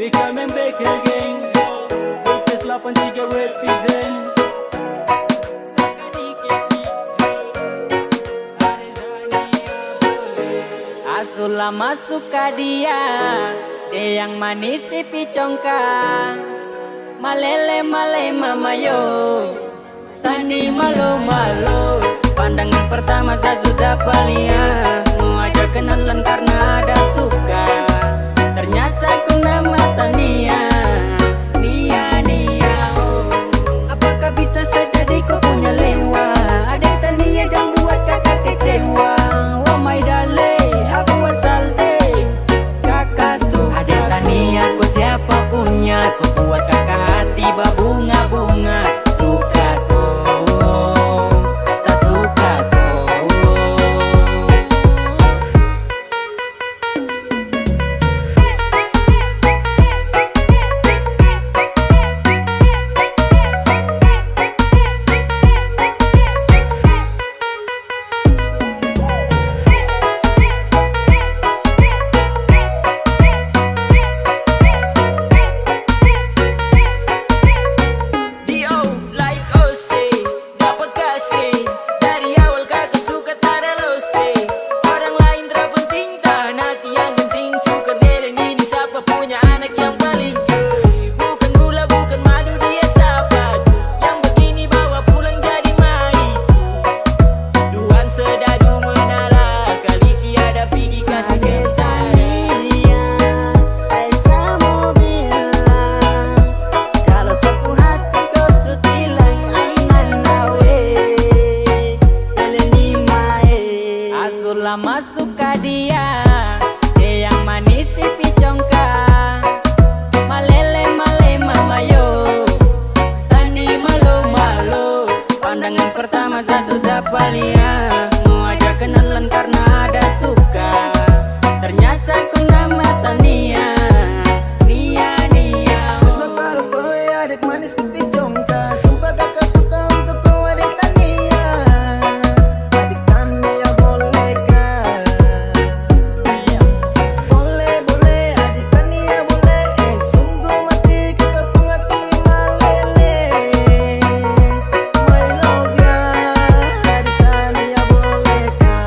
We coming back again. This is 83 represent. Asula masuk ke dia yang manis pipi congkak. Malele male mamayo, Sani malu malu. Pandangan pertama saya sudah palia, mau ajak kenalan karena ada suka. Ternyata ku nama Tania, Nia Nia. Oh. Apakah bisa saja kau punya lewa? Ada Tania jangan buat kakak kecewa. Oh my darling, aku buat salte kakak su. Ada Tania ku siapa punya, ku buat kakak hati berbunga-bunga. Suka kau, saya suka kau. Masuk ke dia yang manis pipi congkak. Malele male mamayo, Sani malu malu. Pandangan pertama saya sudah palia, mau ajak kenalan karena ada suka. Ternyata ku nama Tania, Nia Nia. Terus baru kowe adik manis pipi congkak. Sumpah kakak suka untuk kau adik Tania. Adik Tania boleh kah? Boleh boleh adik Tania boleh. Sungguh mati kakak pengati malele. My love ya adik Tania boleh kah?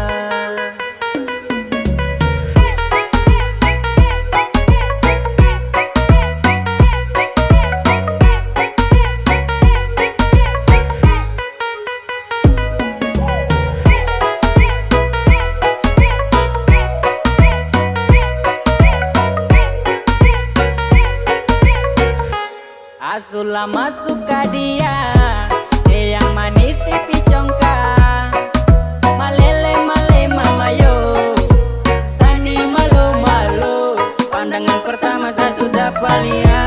Asula masuk ke dia yang manis pipi congkak. Malele male mamayo, Sani malu malu. Pandangan pertama saya sudah palia,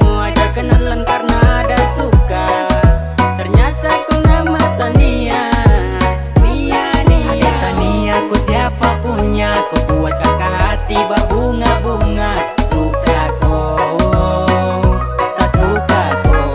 mau ajak kenalan karena ada suka. Ternyata ku nama Tania, Nia Nia. Ada Tania ku siapa punya, ku buat kakak hati berbunga-bunga. Suka kau, saya suka kau.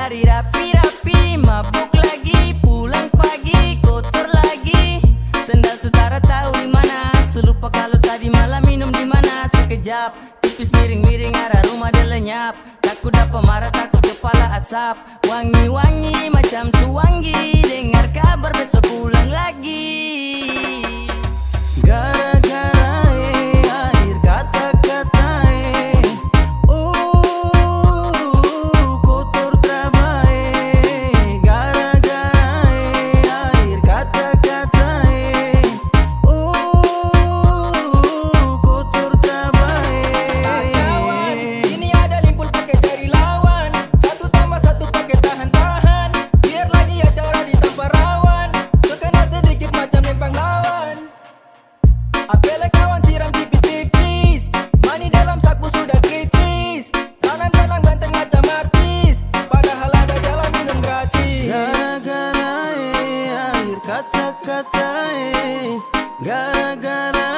Hari rapi-rapi, mabuk lagi, pulang pagi, kotor lagi. Sendal saudara tahu di mana, selupa kalau tadi malam minum di mana. Sekejap, tipis miring-miring arah rumah dia lenyap. Takut dapat marah, takut kepala asap. Wangi-wangi macam suwangi, dengar kabar besok pulang lagi. Gara-gara akhir kata-kata kotor trabae. Gara-gara akhir kata-kata kotor trabae. Kawan, ini ada limpul pakai cari lawan. Satu tambah satu pakai tahan-tahan. Biar lagi acara ditambah rawan. Terkena sedikit macam lempang lawan. Apele kawan siram tipis-tipis. Mani dalam saku sudah kritis. Kanan dalam ganteng macam artis. Padahal ada jalan minum gratis. Gara-gara akhir kata-kata gara-gara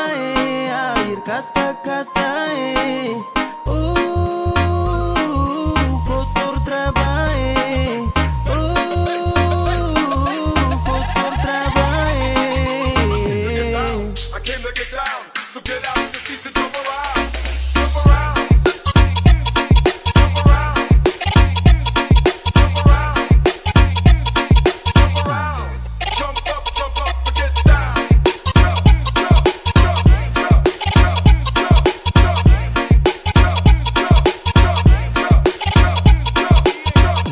akhir kata-kata kotor trabae. Kotor trabae. I came to get down, so get out the seats and jump around. Jump around. Jump around. Jump around. Jump around. Jump up and get down. Jump, jump, jump, jump, jump, jump, jump, jump, jump, jump, jump, jump.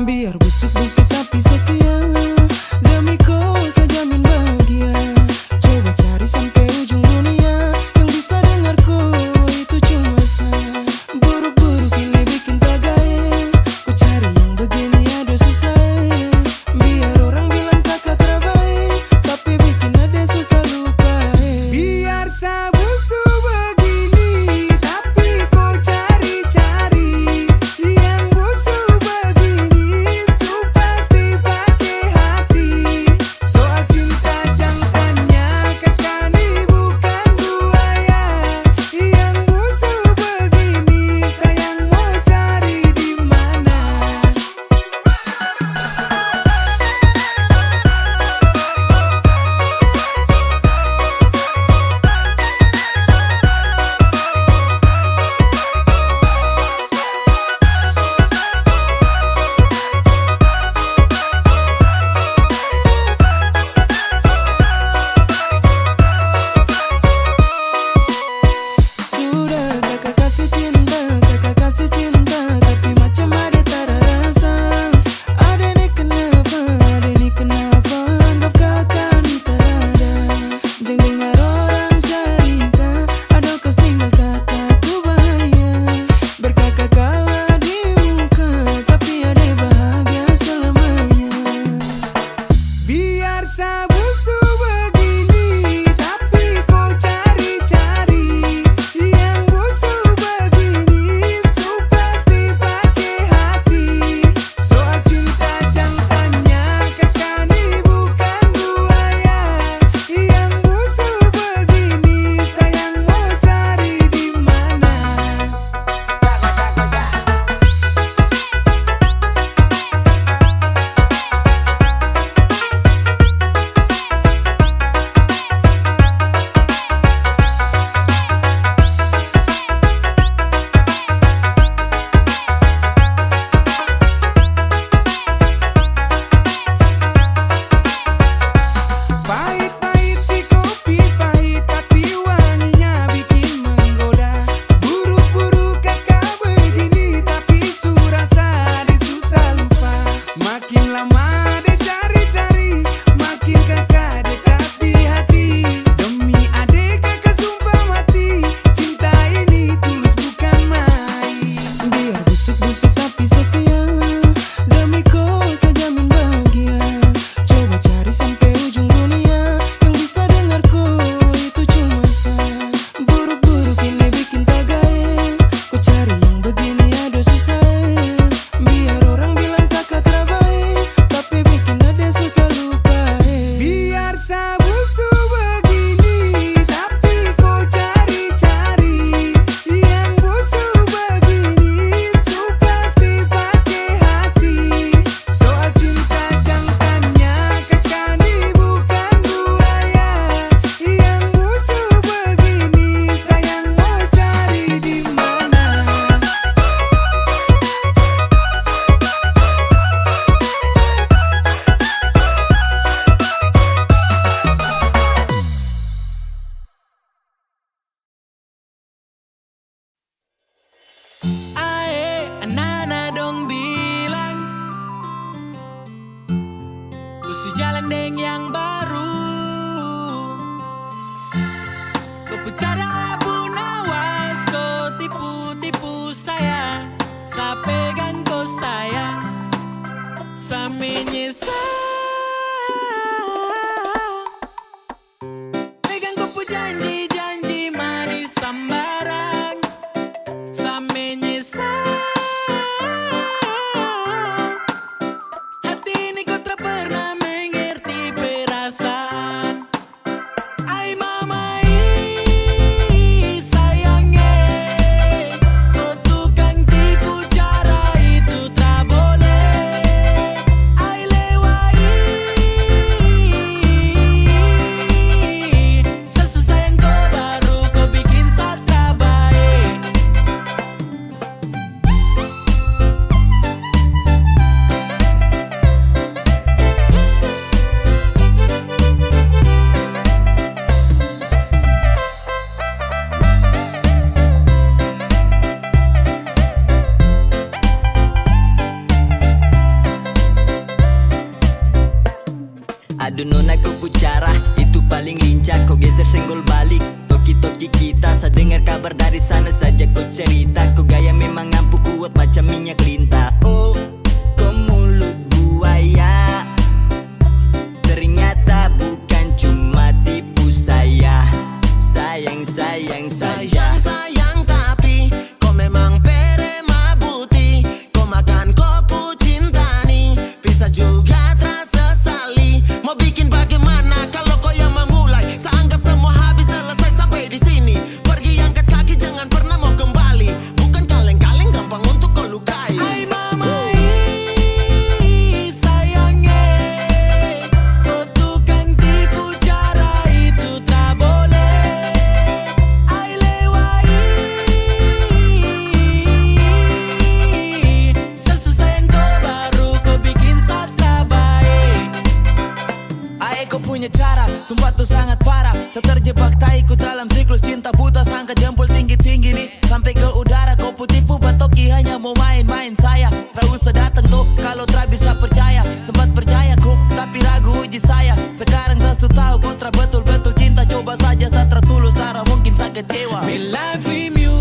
Biar busuk-busuk tapi setia, demi kau saya jamin bahagia. Coba cari sampai ujung dunia, yang bisa dengarku itu cuma saya. Buruk-buruk ini bikin tak gaya, ku cari yang begini ada susah. Biar orang bilang kakak terbaik, tapi bikin ada susah lupa. Biar saya busuk begini, tapi kau cari-cari yang busuk begini. Su pasti pakai Makin lama dia cari-cari, makin kakak dekat di hati. Demi adik kakak sumpah mati, cinta ini tulus bukan main. Biar busuk-busuk tapi setia, demi kau saja jamin bahagia. Coba cari sampai ujung dunia, yang bisa dengar kau itu cuma saya. Buruk-buruk ini bikin tak gaya, kau cari yang begini ada susah. Biar orang bilang kakak terbaik, tapi bikin ada susah lupa. Biar sabusu begini, tapi kau cari-cari yang busuk begini, su pasti pakai hati. Soal cinta jangan tanya, kakak ini bukan buaya. Yang busuk begini, sayang mau cari di mana? Ae, anak-anak dong bilang ku sejalan dengan yang baru. Kau bicara abu nawas, kau tipu-tipu saya. Saya pegang kau sayang, saya menyesal. Pegang kau janji-janji manis sambaran, saya menyesal. Hati ini kau tak pernah mengerti perasaan. Ai mama sayangnya, kau tukang tipu, cara itu tak boleh. Ai lewai, sesayang kau baru kau bikin saya baik. Aduh nona kau pucara, itu paling lincah. Kau geser senggol balik, toki-toki kita. Saya dengar kabar dari sana saja kau cerita. Kau gaya memang ampuh kuat macam minyak lintah. Oh, kau mulut buaya, ternyata bukan cuma tipu saya. Sayang, sayang saja. Sayang tapi kau memang perema buti. Kau makan kopu cinta nih, bisa juga terasa sali. Mau bikin bagaimana kalau kau yang memulai? Saya anggap semua habis selesai sampai di sini. Pergi angkat kaki jangan pernah mau kembali. Bukan kaleng-kaleng gampang untuk kau lukai. Ai mama sayangnya, kau tukang tipu, cara itu tak boleh. Ai lewai, sesayang kau baru kau bikin saya baik. Ai kau punya cara, sumpah tuh sangat parah. Saya terjebak taiku dalam siklus cinta buta. Sangka jempol tinggi-tinggi nih sampai ke udara. Kau putipu batoki hanya mau main-main saya. Tak usah datang tuh kalau tak bisa percaya. Sempat percaya ku tapi ragu uji saya. Sekarang saya sudah tahu kau tak betul-betul cinta. Coba saja saya tertulus, tak mungkin saya kecewa. Me love you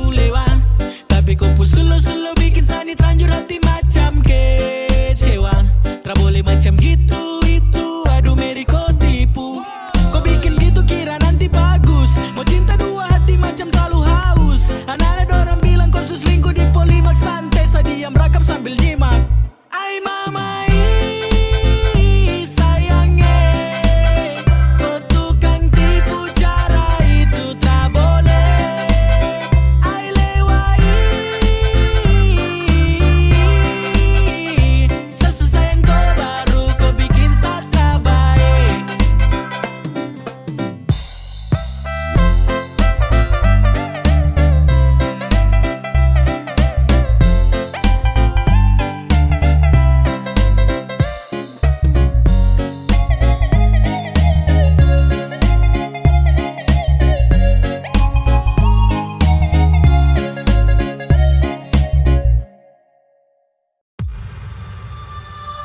lewat, tapi kau pun selalu bikin saya terlanjur hati macam kecewa. Tak boleh macam gitu itu, aduh Mary kau tipu. Kau bikin gitu kira nanti bagus. Mau cinta dua hati macam terlalu haus. Anak-anak orang bilang kau selingkuh di Polimax santai. Saya diam rakam sambil nyimak. Ai mama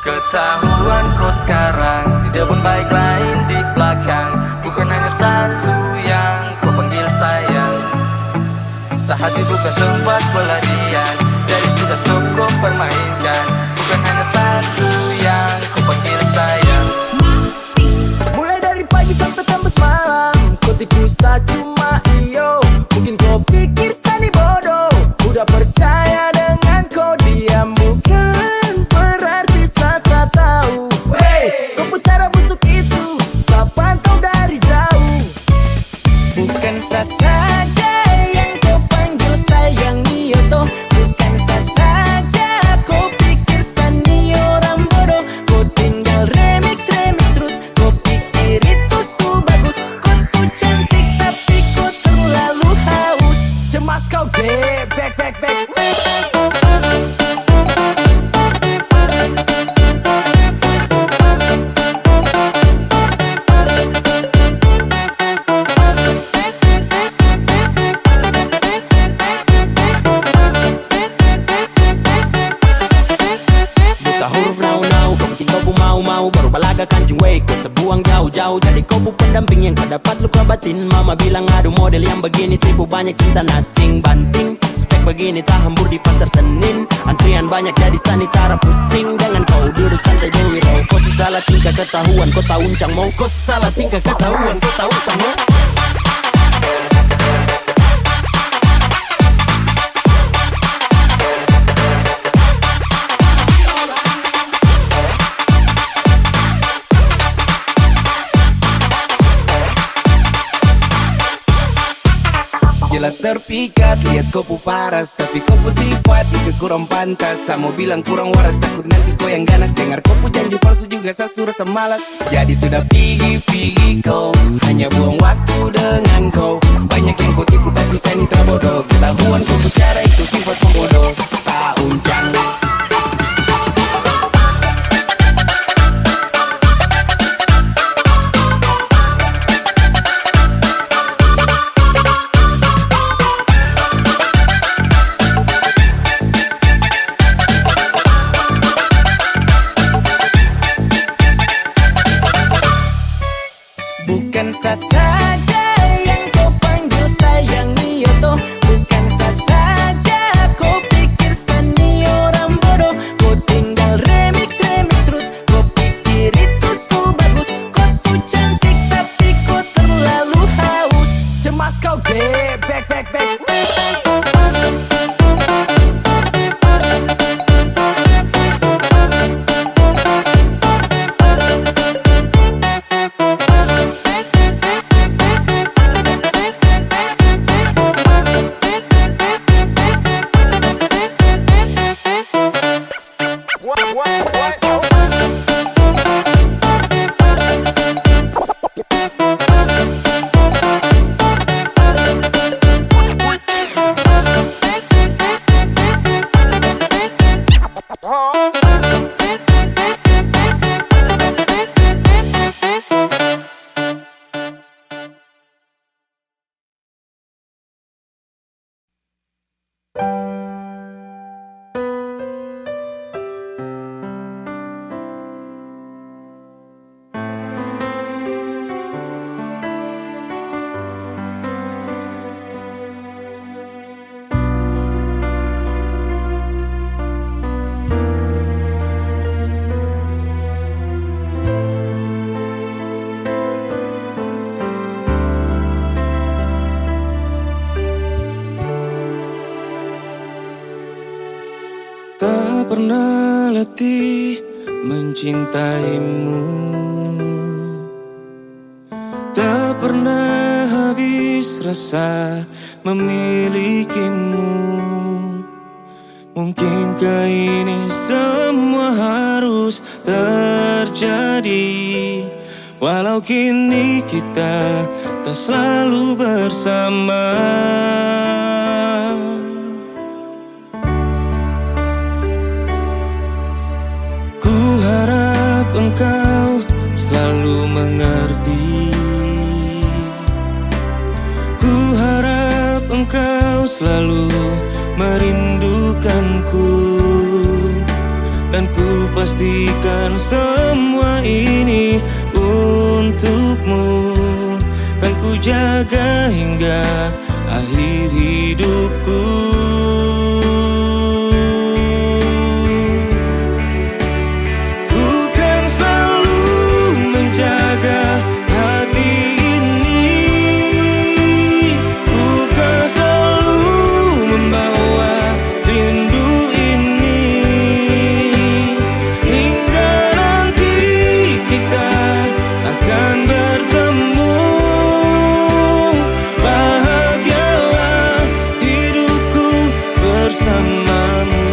Ketahuan kau sekarang di depan baik lain di belakang. Bukan hanya satu yang kau panggil sayang. Sehati bukan tempat pelarian, jadi sudah stop kau permainkan. Bukan hanya satu yang kau panggil sayang. Mulai dari pagi sampai tembus malam, kau tipu cuma iyo. Mungkin kau pikir Sani bodoh, udah percaya dengan kau diam. Bukan berarti saya tak tahu. Hey, kau pun cara busuk itu, tak pantau dari jauh. Bukan saya saja yang kau panggil sayang iyo toh. Bukan saya saja kau pikir Sani orang bodoh. Kau tinggal remix terus. Kau pikir itu su bagus. Kau tuh cantik tapi kau terlalu haus. Cemas kau back. Buta huruf now kau bikin kau pun mau baru balaga kancing way kau sebuang jauh-jauh. Jadi kau pun pendamping yang kau dapat luka batin. Mama bilang aduh model yang begini tipu banyak cinta nothing banting. Spek begini tak hambur di pasar Senin. Antrian banyak jadi sanitara pusing. Jangan kau duduk santai dewi row. Kau salah tingkah ketahuan kau tahu uncang mau. Kau salah tingkah ketahuan kau tahu uncang mau. Jelas terpikat, lihat kau pu paras. Tapi kau pu sifat itu kurang pantas. Saya mau bilang kurang waras, takut nanti kau yang ganas. Dengar kau pu janji palsu juga saya sudah semalas. Jadi sudah pergi kau, hanya buang waktu dengan kau. Banyak yang kau tipu tapi saya ini terbodoh. Ketahuan kau bicara itu sifat pembodoh. Tak uncang. Bukan saya saja yang kau panggil sayang iyo toh. Bukan saya saja kau pikir Sani orang bodoh. Kau tinggal remix terus. Kau pikir itu su bagus. Kau tuh cantik tapi kau terlalu haus. Cemas kau back. Tak pernah letih mencintaimu, tak pernah habis rasa memilikimu. Mungkinkah ini semua harus terjadi, walau kini kita tak selalu bersama. Engkau selalu mengerti. Ku harap engkau selalu merindukanku. Dan ku pastikan semua ini untukmu. Kan ku jaga hingga akhir hidupku. Ku kan selalu menjaga hati ini. Ku kan selalu membawa rindu ini. Hingga nanti kita akan bertemu. Bahagialah hidupku bersamamu.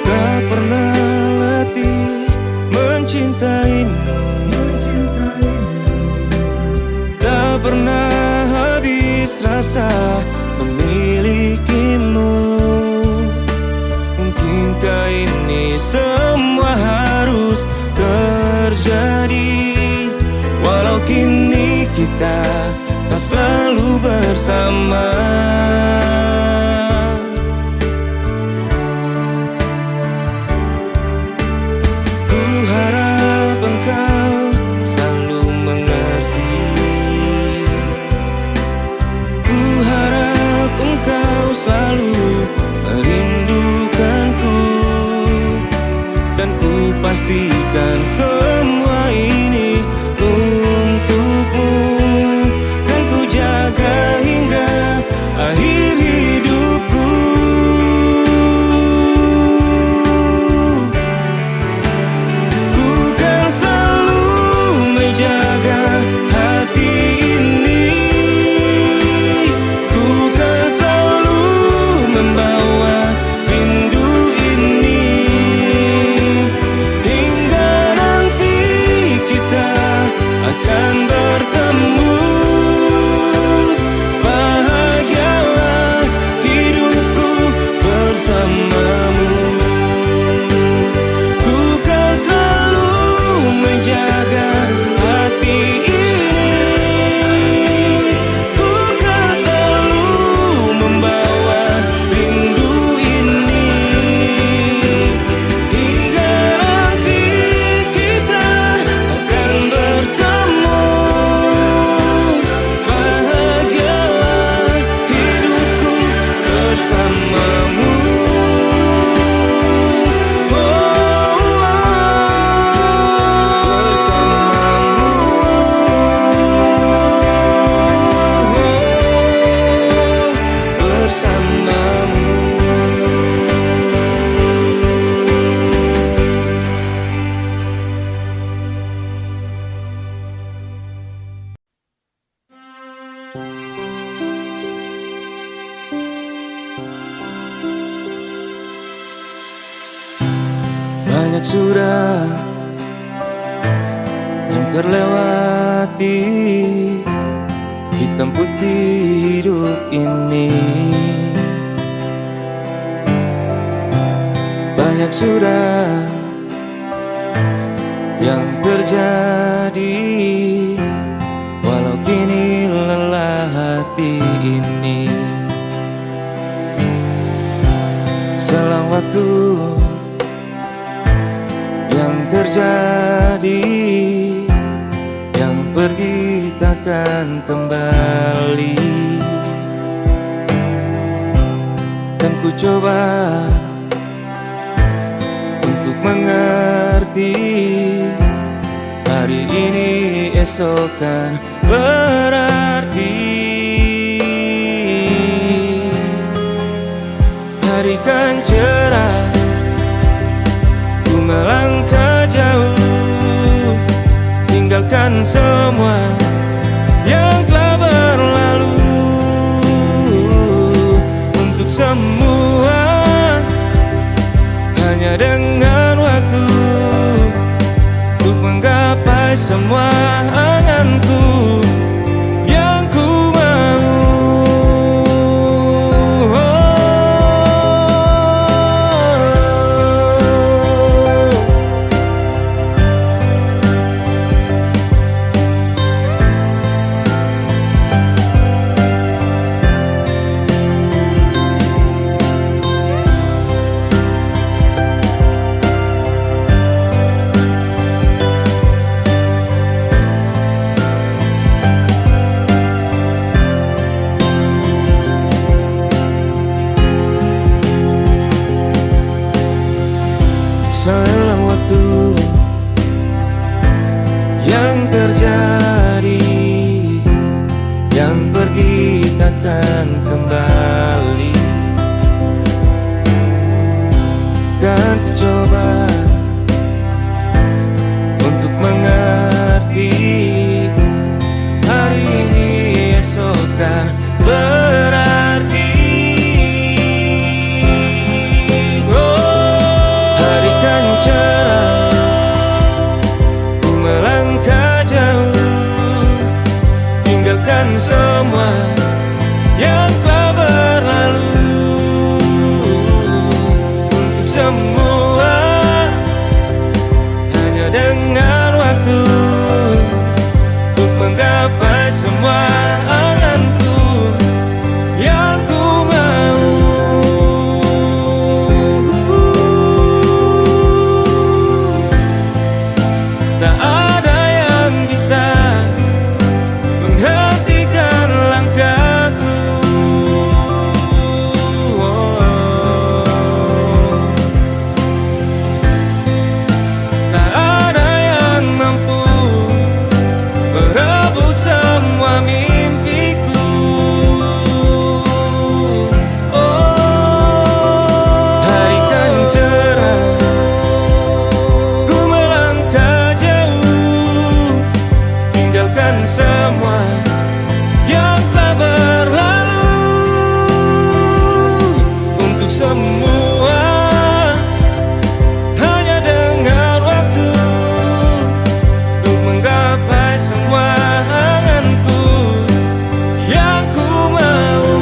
Tak pernah letih mencintaimu. Tak pernah habis rasa memilikimu. Mungkinkah ini semua harus terjadi, walau kini kita tak selalu bersama. Ku harap engkau selalu mengerti. Ku harap engkau selalu merindukanku. Dan ku pastikan semua ini untukmu. Dan ku jaga hingga akhir hidupku. Ku kan selalu menjaga hati ini. Ku kan selalu membawa rindu ini. Hingga nanti kita akan bertemu. Bahagialah hidupku bersamamu. Ku kan selalu menjaga hati ini. Ku kan selalu membawa rindu ini. Hingga nanti kita akan bertemu. Bahagialah hidupku bersamamu. Banyak sudah yang terlewati, hitam putih hidup ini. Banyak sudah yang terjadi, walau kini lelah hati ini. Selang waktu yang terjadi, yang pergi takkan kembali. Dan ku coba untuk mengerti, hari ini esok kan berarti. Hari kan cerah, ku melangkah jauh, tinggalkan semua yang telah berlalu. semua hanya dengan waktu untuk menggapai semua anganku yang ku mau.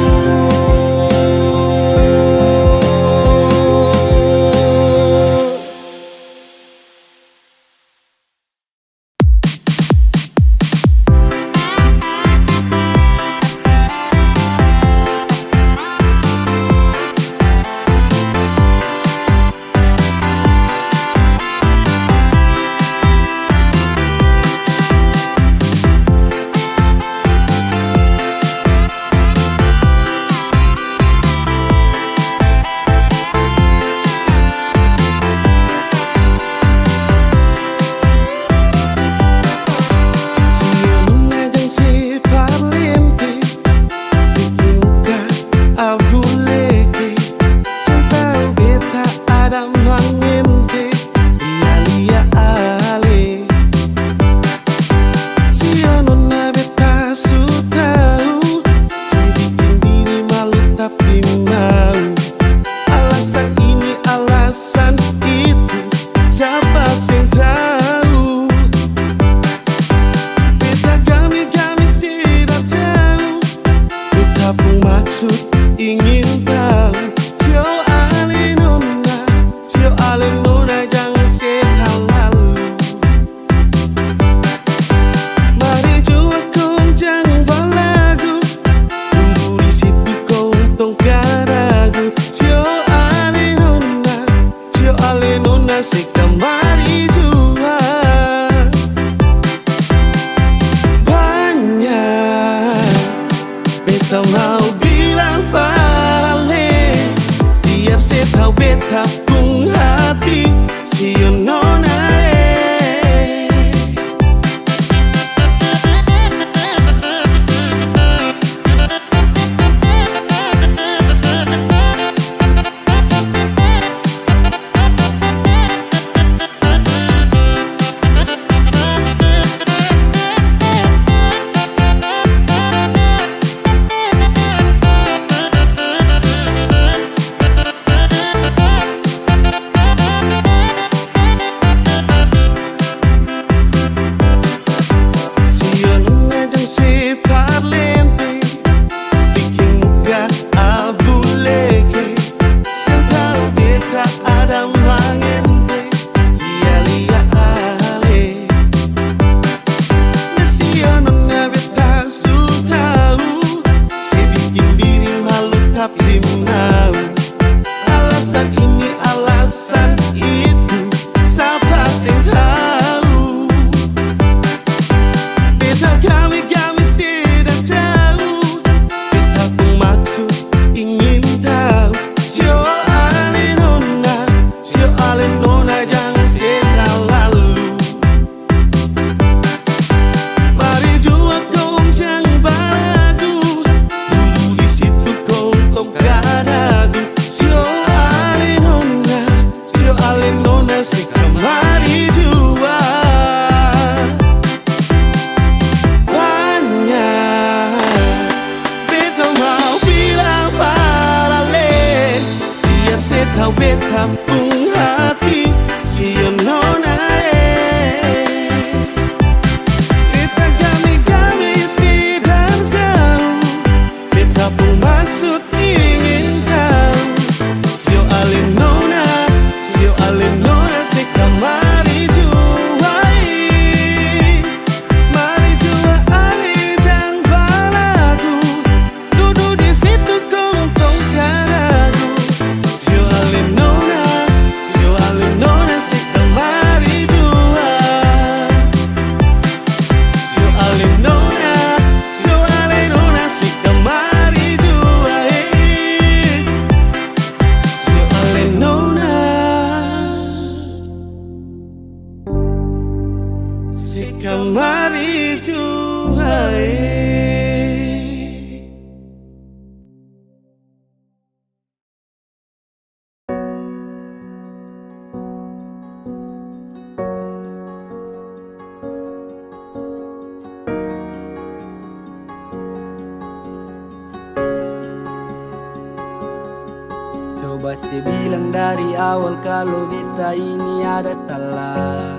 Coba saya bilang dari awal kalau beta ini ada salah.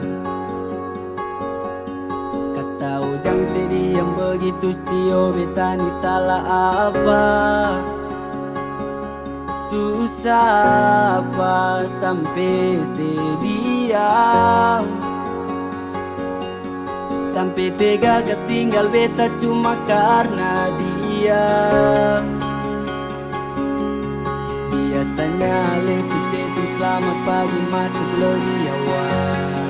Kas tahu jangan sedih yang begitu sio beta ni salah apa. Susah apa sampai sedia, sampai tega gas tinggal beta cuma karena dia. Biasanya lebih chatting selamat pagi masuk lebih awal.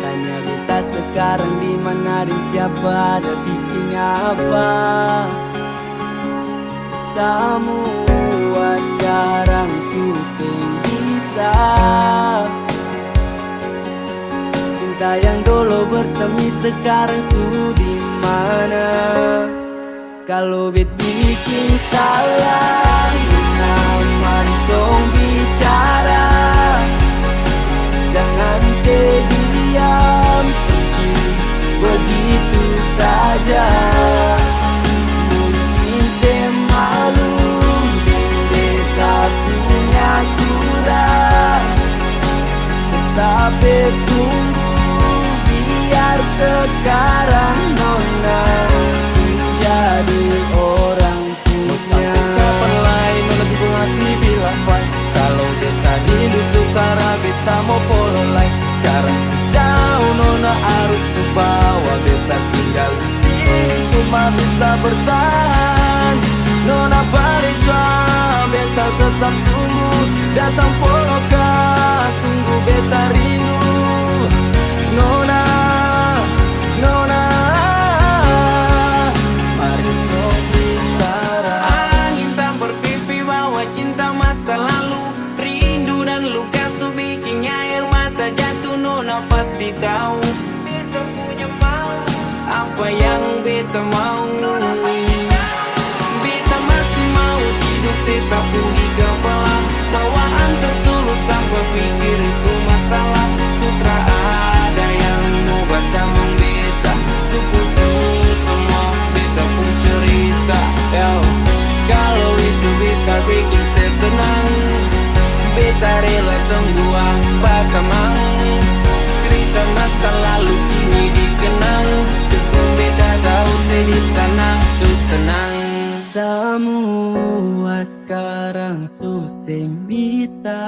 Tanya beta sekarang di mana dan siapa ada bikin apa. Semua sekarang susah bisa. Cinta yang dulu bersemi sekarang sudah di mana? Kalau bet bikin salah, mari dong bicara. Jangan sediam pergi begitu saja. Mungkin saya malu dan beta punya kurang, tetapi tunggu biar sekarang nona jadi orang punya. Sampai kapan lagi nona jebol hati bila fine. Kalau beta rindu sukara beta mau polo lain. Sekarang sejauh nona harus bawa beta tinggal di sini cuma bisa bertahan. Nona balik jua beta tetap tunggu datang polo kah sungguh beta rindu. Nona, nona, mari dong bicara. Angin tak berpipi bawa cinta masa lalu. Rindu dan luka tuh bikin air mata jatuh. Nona pasti tahu beta punya mau, apa yang beta mau. Beta masih mau tidur sesapu di kepala. Bawaan tersulut tanpa pikir itu masalah. Sutra ada yang mau baca membeta. Sukutu semua beta pun cerita. Yo, kalau itu bisa bikin saya tenang, beta rela tunggu apa temang. Cerita masa lalu kini dikenang. Cukup beta tahu saya di sana tuh senang. Semua sekarang susah bisa.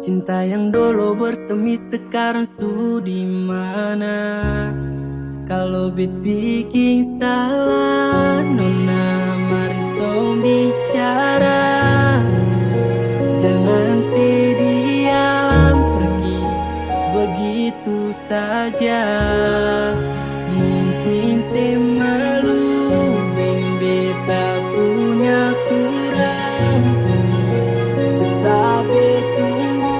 Cinta yang dulu bersemi sekarang sudah di mana? Kalau bet bikin salah, nona mari tong bicara. Jangan sediam pergi begitu saja. Mungkin saya malu dan beta punya kurang, tetapi tunggu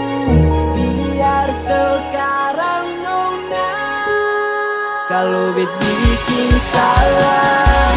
biar sekarang nona. Kalau bet bikin salah,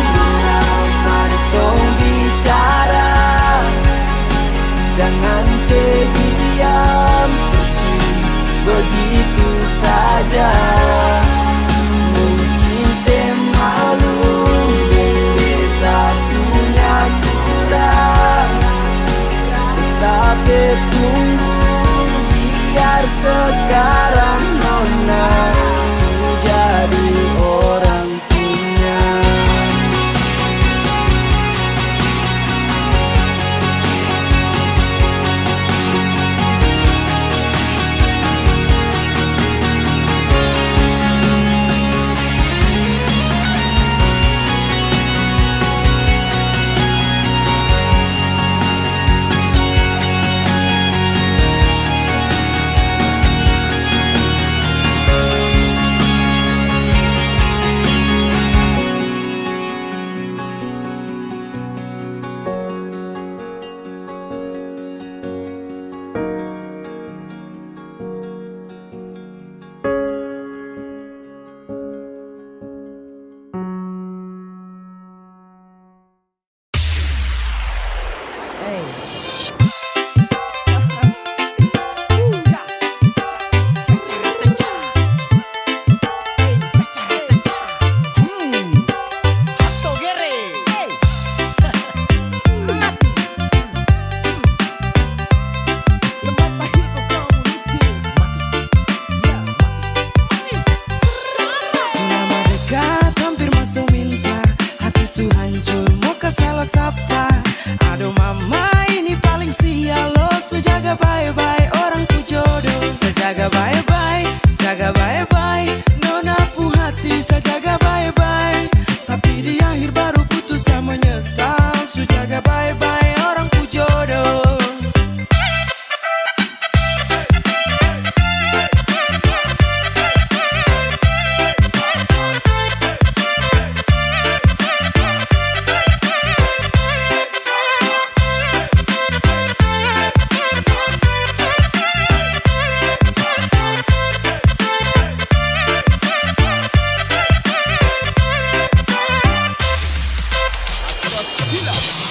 hancur muka salah sapa. Aduh mama ini paling sial lo. So jaga bye-bye orang ku jodoh. Sejaga bye-bye, jaga bye-bye. Nona pu hati sejaga bye-bye. Tapi di akhir baru putus sama menyesal. So jaga bye-bye orang ku jodoh.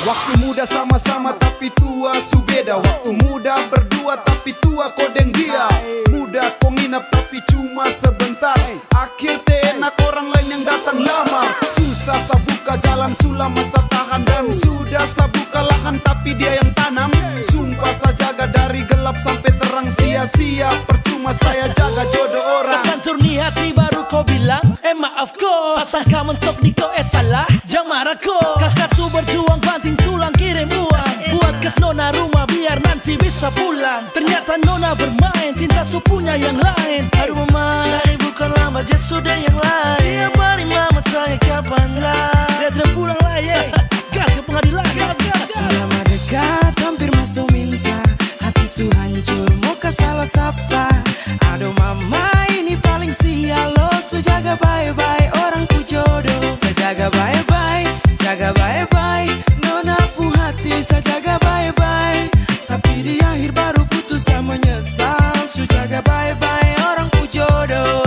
Waktu muda sama-sama tapi tua su beda. Waktu muda berdua tapi tua kodeng dia. Muda kau nginap tapi cuma sebentar. Akhir enak orang lain yang datang lama. Susah sabuka jalan sulam masa tahan. Dan sudah sabuka lahan tapi dia yang tanam. Sumpah saya jaga dari gelap sampai terang. Sia-sia percuma saya jaga jodoh orang. Kesancur ni hati baru kau bilang maaf ko. Sasangka mentok di kau salah. Jangan marah ko. Kakak su berjuang banting tulang kirim uang. Buat kes nona rumah biar nanti bisa pulang. Ternyata nona bermain cinta su punya yang lain. Aduh mama, saya bukan lama dia sudah yang lain. Tiap hari mama tanya kapan lah. Dia terpulang lah ye. Gas ke pengadilan. Gas. Selama dekat hampir masuk minta. Hati su hancur muka salah sapa. Aduh mama ini paling sial lo. So jaga bye-bye orang ku jodoh. Sejaga bye-bye, jaga bye-bye. Nona pu hati sejaga bye-bye. Tapi di akhir baru putus sama menyesal. So jaga bye-bye orang ku jodoh.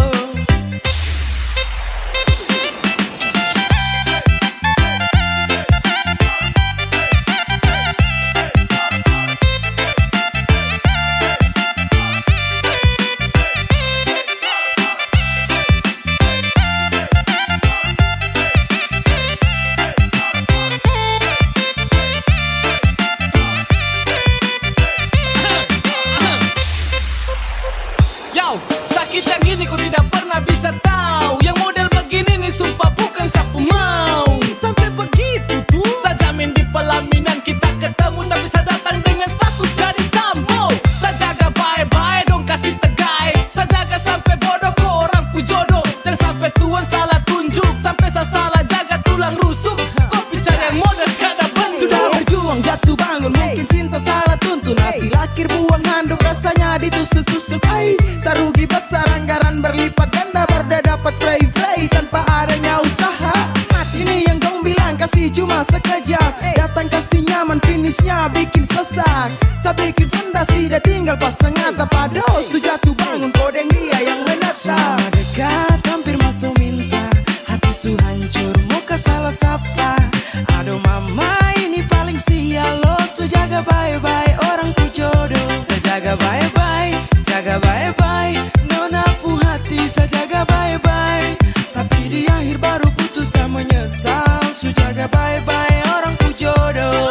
Sakit yang gini ku tidak pernah bisa tahu. Yang model begini nih sumpah bukan sapu mau. Sampai begitu tuh saya jamin di pelaminan kita ketemu. Tapi saya datang dengan status jadi tamu. Saya jaga bye-bye dong kasih tegai. Saya jaga sampai bodoh ke orang pu jodoh. Jangan sampai tuan salah tunjuk. Sampai saya salah jaga tulang rusuk. Kau bicara yang model kada benar. Sudah berjuang jatuh bangun mungkin cinta salah tuntun. Hasil akhir buang handuk rasanya ditusuk-tusuk. Sarugi besar anggaran berlipat ganda. Berda dapat frey tanpa adanya usaha. Mati nih yang dong bilang kasih cuma sekejap. Datang kasih nyaman finishnya bikin sesak. Saya bikin fondasi dia tinggal pasang atap. Aduh su jatuh bangun kodeng dia yang menatap. Selama dekat hampir masuk minta. Hati su hancur muka salah sapa. Aduh mama ini paling sial lo. So jaga bye-bye orang ku jodoh. Sejaga bye-bye, jaga bye-bye. Nona pu hati sejaga bye-bye. Tapi di akhir baru putus sama menyesal. So jaga bye-bye orang ku jodoh.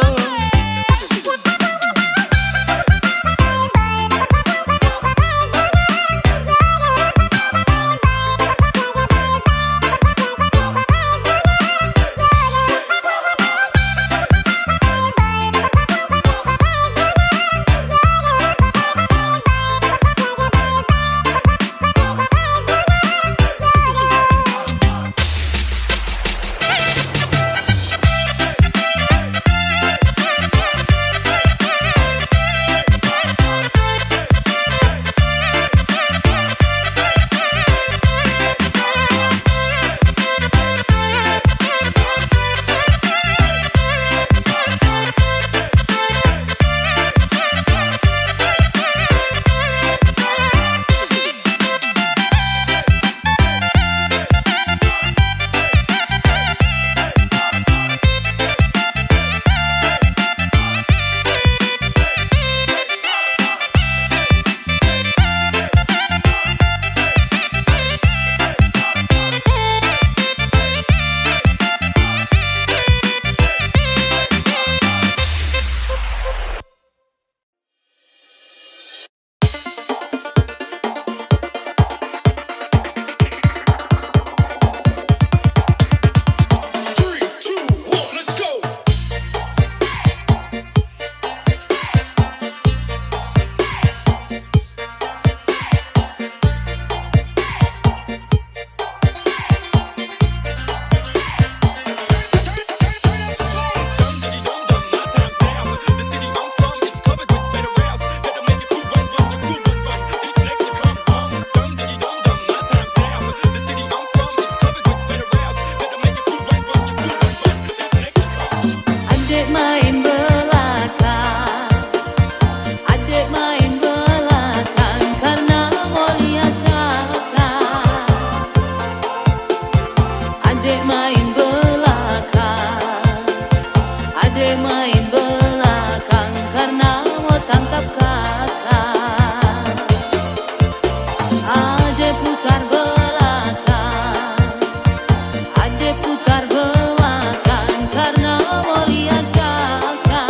mulia kakak.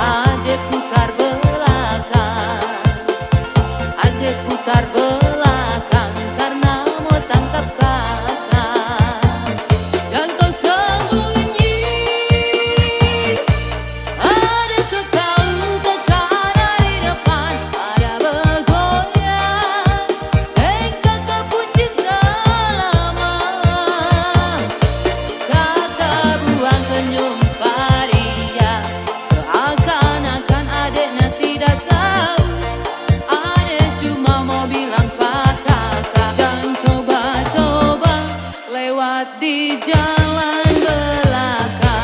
Adek putar belakang, adek putar belakang karena mau tangkap kakak. Dan kau sembunyi, ada sekali kakak ada di depan, ada bergoyang. Kakak pun cinta lama, kakak buang senyum paria, seakan-akan adeknya tidak tahu. Adek cuma mau bilang pak kakak. Dan coba-coba lewat di jalan belakang.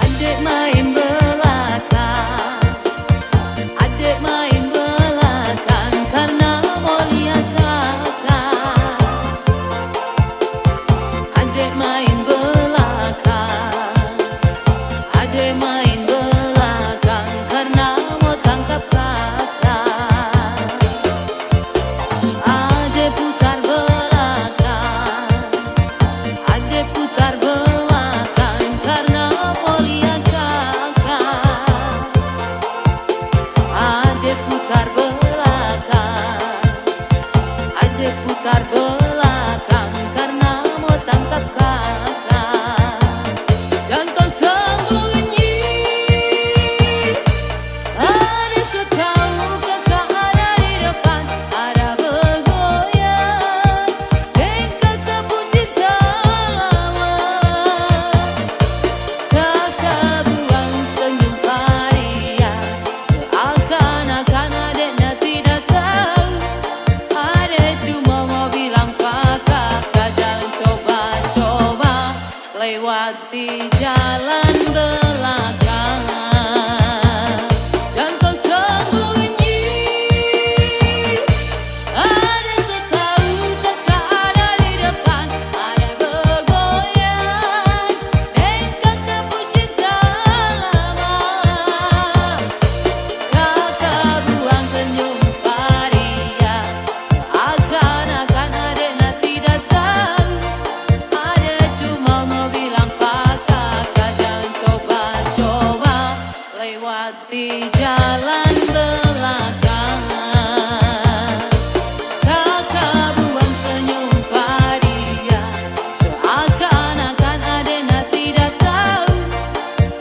Adek main belakang, adek main belakang karena mau lihat kakak. Adek main belakang, adek main belakang karena mau tangkap kakak. Adek putar belakang, adek putar belakang karena mau lihat kakak. Adek putar belakang, adek putar belakang karena mau tangkap kakak. Dan kau sembunyi, ada sekali kakak ada di depan, ada bergoyang. Kakak pun cinta lama, kakak buang senyum paria, seakan-akan adeknya tidak tahu. Adek cuma mau bilang pak kakak. Jangan coba-coba lewat di jalan belakang. Dan kau sembunyi, ada sekali kakak ada di depan, ada bergoyang. Kakak pun cinta lama, kakak buang senyum paria, seakan-akan adeknya tidak tahu. Adek cuma mau bilang pak kakak. Jangan coba-coba lewat di jalan belakang. Kakak buang senyum paria, seakan-akan adeknya tidak tahu.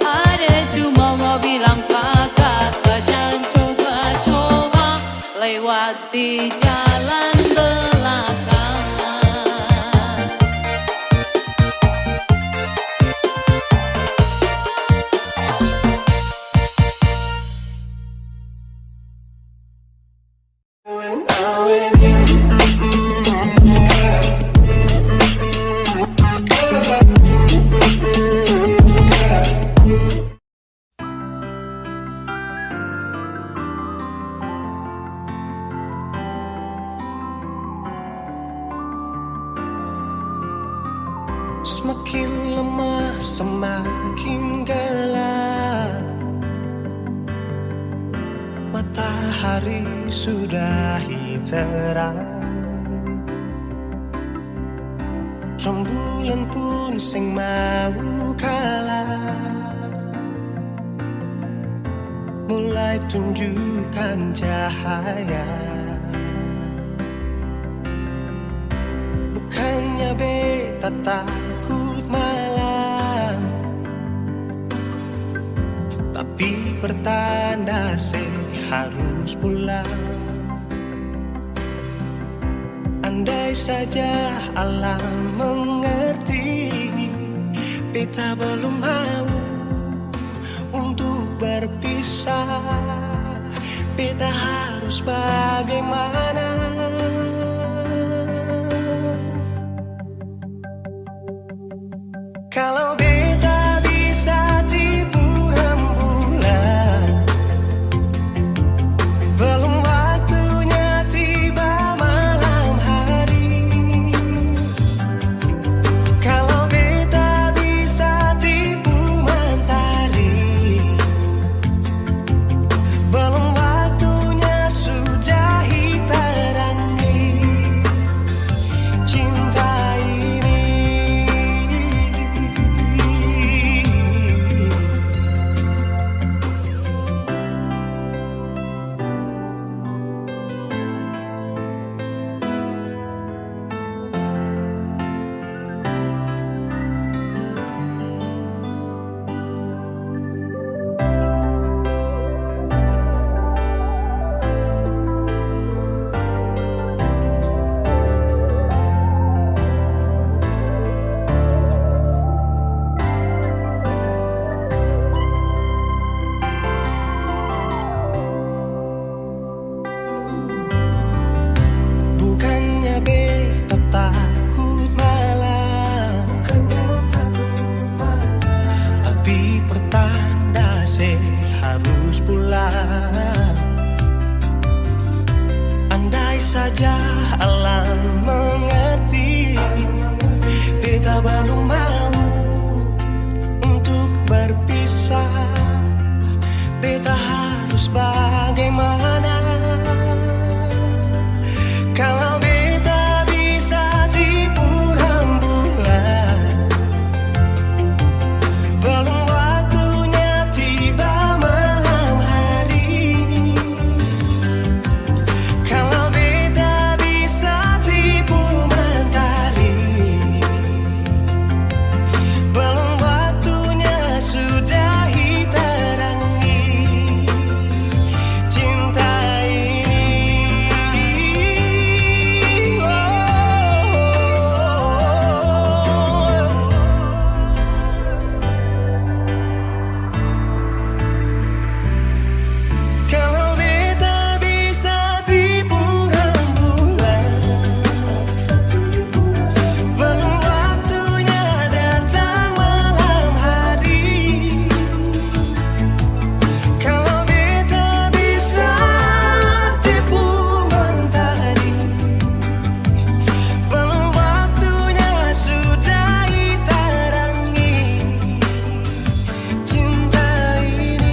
Adek cuma mau bilang pak kakak. Jangan coba-coba lewat di jalan belakang. Semakin lemah, semakin gelap. Matahari sudahi terang. Rembulan pun sing mau kalah, mulai tunjukkan cahaya. Bukannya beta takut malam, tapi pertanda harus pulang. Andai saja alam mengerti, beta belum mau berpisah, beta harus bagaimana? Kalau beta bisa tipu rembulan, belum waktunya tiba malam hari. Kalau beta bisa tipu mentari, belum waktunya sudahi terangi cinta ini. Bukannya beta takut malam, tapi pertanda harus pulang. Andai saja alam mengerti, beta belum mau untuk berpisah. Beta harus bagaimana? Kalau beta bisa tipu rembulan, belum waktunya tiba malam hari. Kalau beta bisa tipu mentari, belum waktunya sudahi terangi cinta ini. Kalau beta bisa tipu rembulan, belum waktunya datang malam hari. Kalau beta bisa tipu mentari, belum waktunya sudahi terangi cinta ini.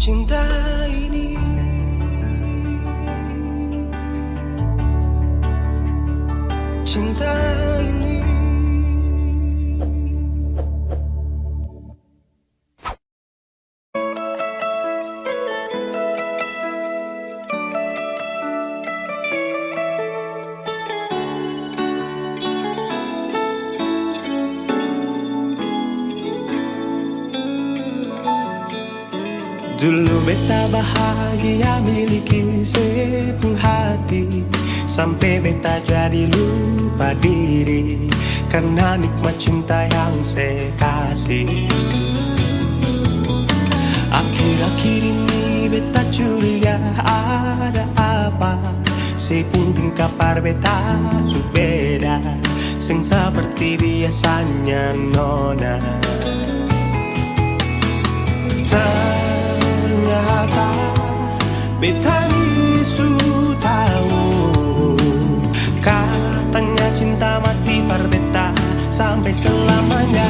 Cinta ini, cinta ini. Dulu beta bahagia miliki sepenuh hati, sampai beta jadi lupa diri karena nikmat cinta yang saya kasih. Akhir-akhir ini beta curiga ada apa, sepunting kabar beta su beda, sing seperti biasanya nona. Ternyata beta ni su tahu, katanya cinta mati par beta sampai selamanya.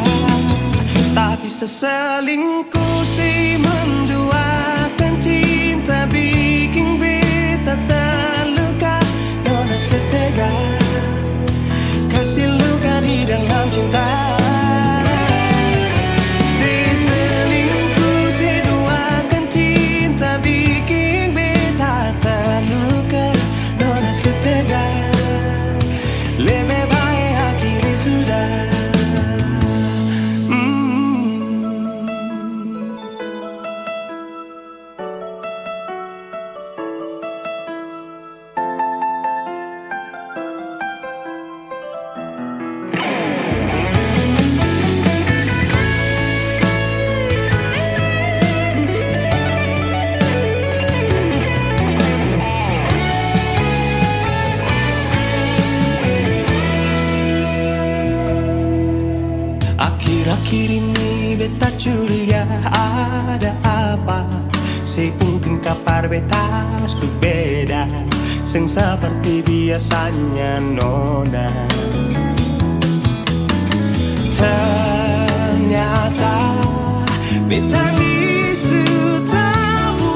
Tapi seselingkuh si menduakan cinta bikin beta terluka. Nona setega kasih luka di dalam cinta. akhir ini beta curiga ada apa. Seungkin kapar beta su beda, seng seperti biasanya nona. Ternyata beta bisu tahu,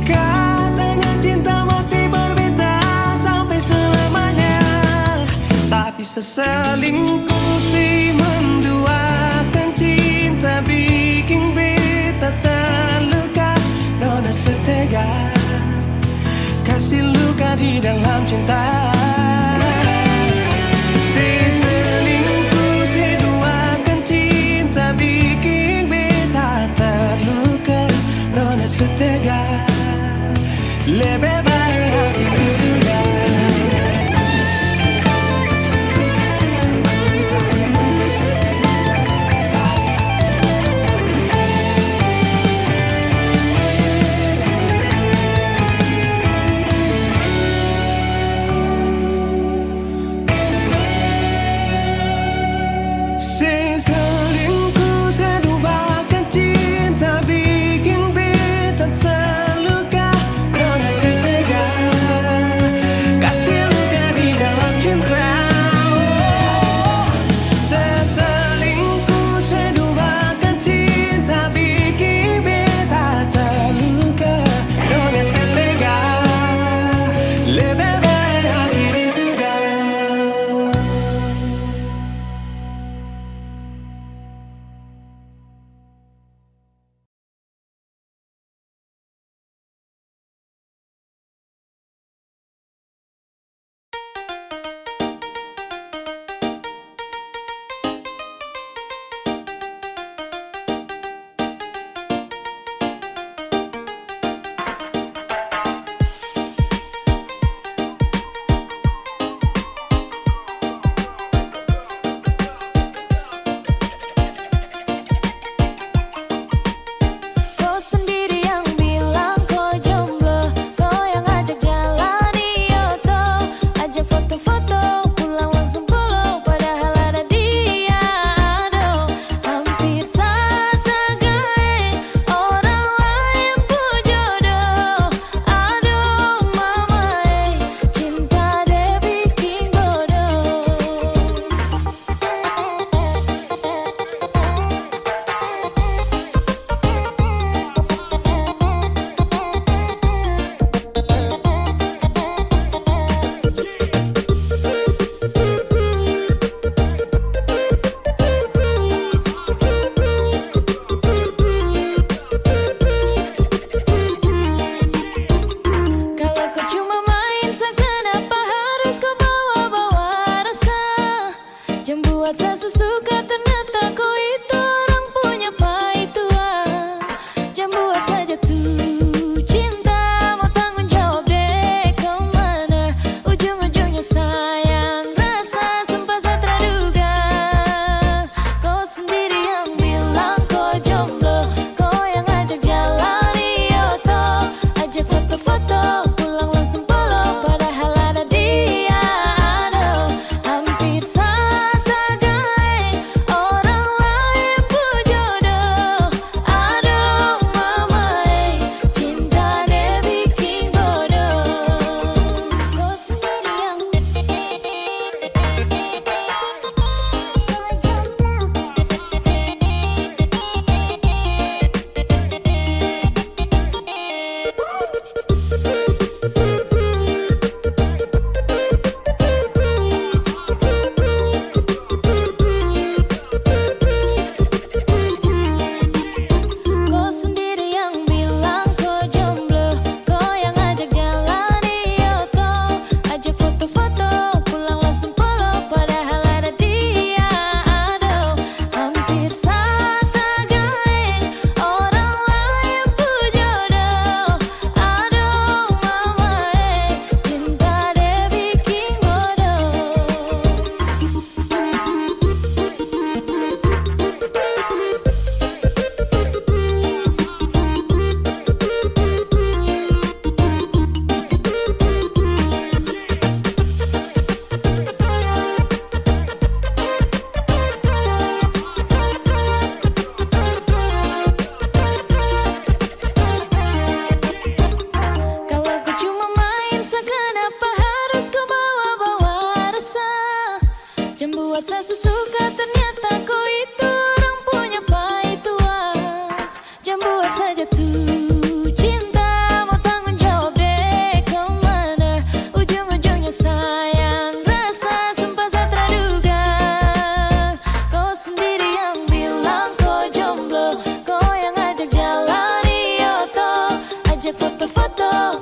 katanya cinta mati berbeda sampai selamanya. Tapi seselingkuh si menduakan cinta bikin beta terluka. Nona setega kasih luka di dalam cinta. Si selingkuh si duakan cinta bikin beta terluka. Nona setega lebih baik hatiku sudah. Setega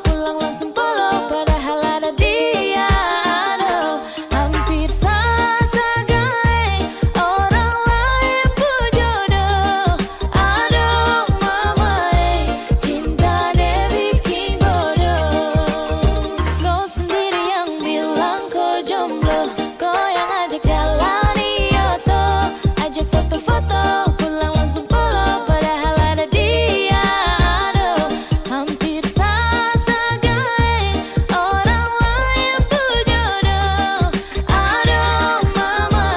pulang langsung polo, padahal ada dia. Aduh, hampir saja gae orang lain pun jodoh. Aduh mama cinta dia bikin bodoh. Kau sendiri yang bilang kau jomblo, kau yang ajak jalan Yoto, ajak foto-foto, pulang langsung polo, padahal ada dia. Aduh, hampir saja gae orang lain pun jodoh. Aduh mama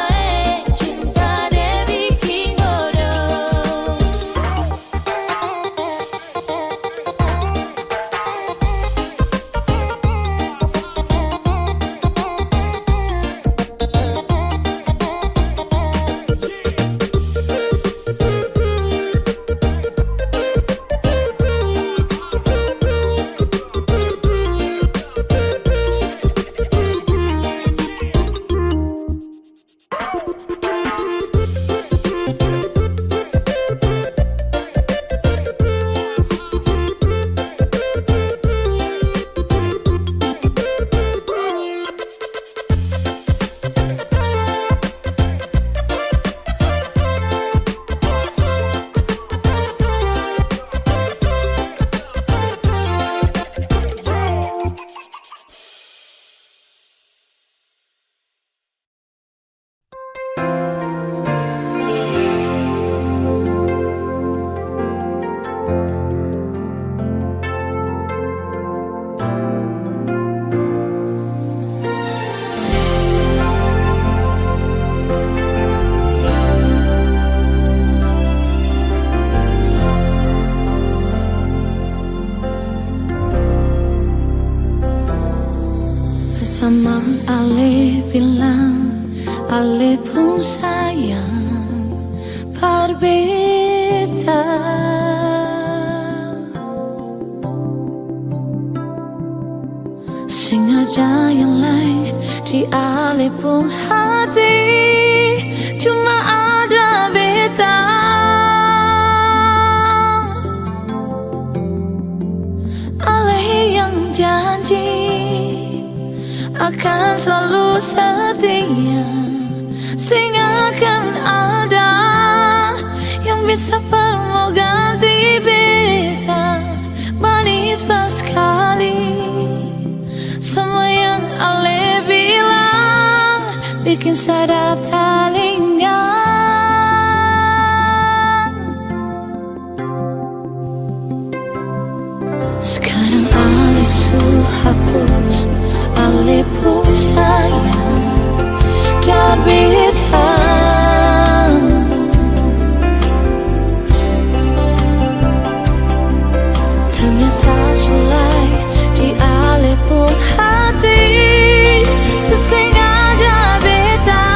cinta dia bikin bodoh. Bersama Ale bilang, Ale pun sayang berbeda. Sengaja yang lain di Ale pun hati, cuma ada beta. Ale yang janji akan selalu setia, sing akan ada yang bisa perlu ganti beta. Manis pas sekali semua yang Ale bilang, bikin sadar telinga. Sekarang Ale sudah hapus, Ale pun sayang dan beta. Ternyata sulai di Ale pun hati, sesengaja beta.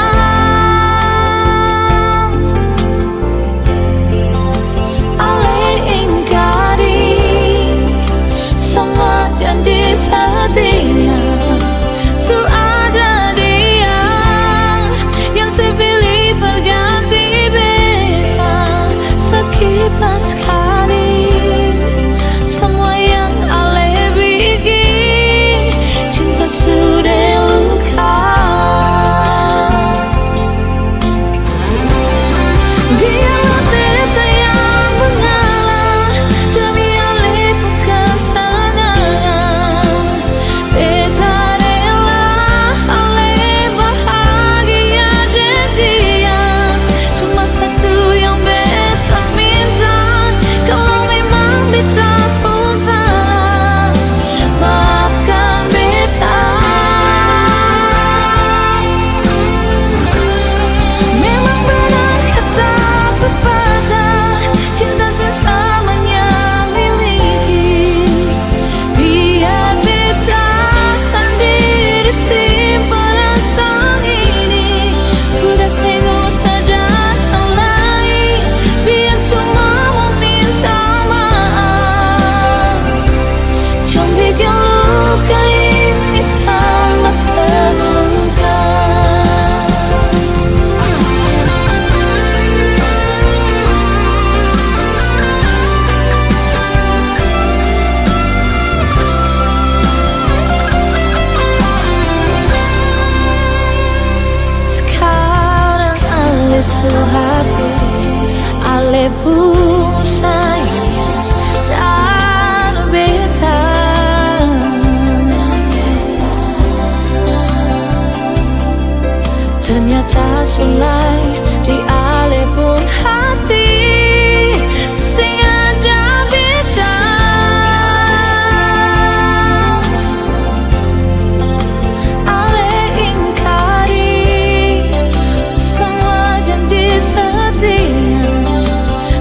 pun sayang dan beta. Ternyata sulai di ale pun hati sing ada beda. Ale ingkari semua janji setia.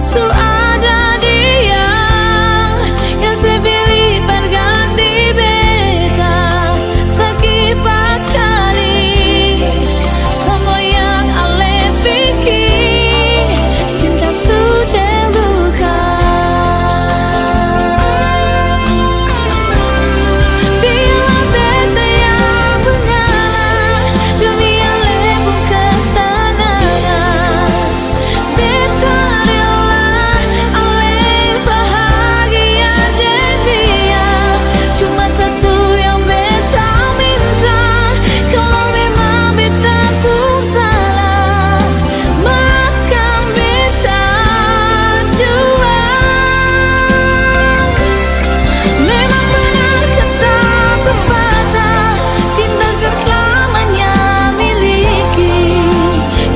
Su ada dia yang saya pilih berganti beda. Sekipas kali semua yang ale pikir, cinta sudah luka. Biarlah beta yang mengalah demi ale pun kesanaran. Beta rela ale bahagia dan dia. Cuma satu yang beta minta, kalau memang beta pun salah, maafkan beta jua. Memang benar kata pepatah, cinta selamanya miliki.